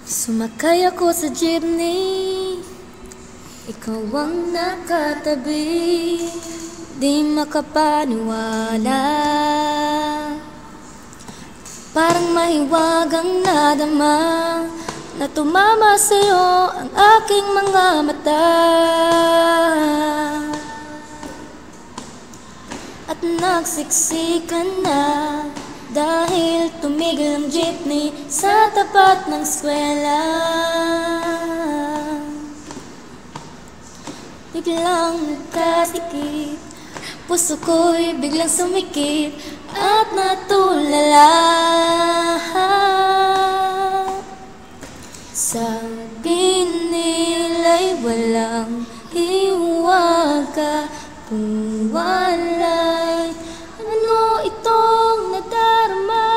Sumakay ako sa jeepney, ikaw ang nakatabi. Di makapaniwala, parang mahiwagang nadama na tumama sa'yo ang aking mga mata. At nagsiksikan na dahil tumigil ang jeepney sa tapat ng eskwela. Biglang nagkasikip, puso ko'y biglang sumikip at natulala. Sabi nila'y walang hiwaga kung wala'y ano itong nadarama.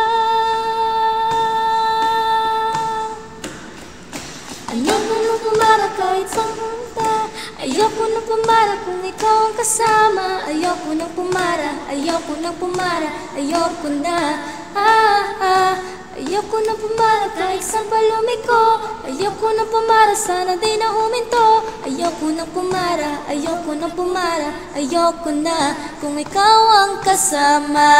Ayoko nang pumara kahit saan punta, ayoko nang pumara kung ikaw ang kasama. Ayoko nang pumara, ayoko nang pumara, ayoko na. Ayoko nang pumara kahit saan pa lumiko. Ayoko nang pumara, sana di na huminto. Ayoko nang pumara, ayoko nang pumara, ayoko na kung ikaw ang kasama.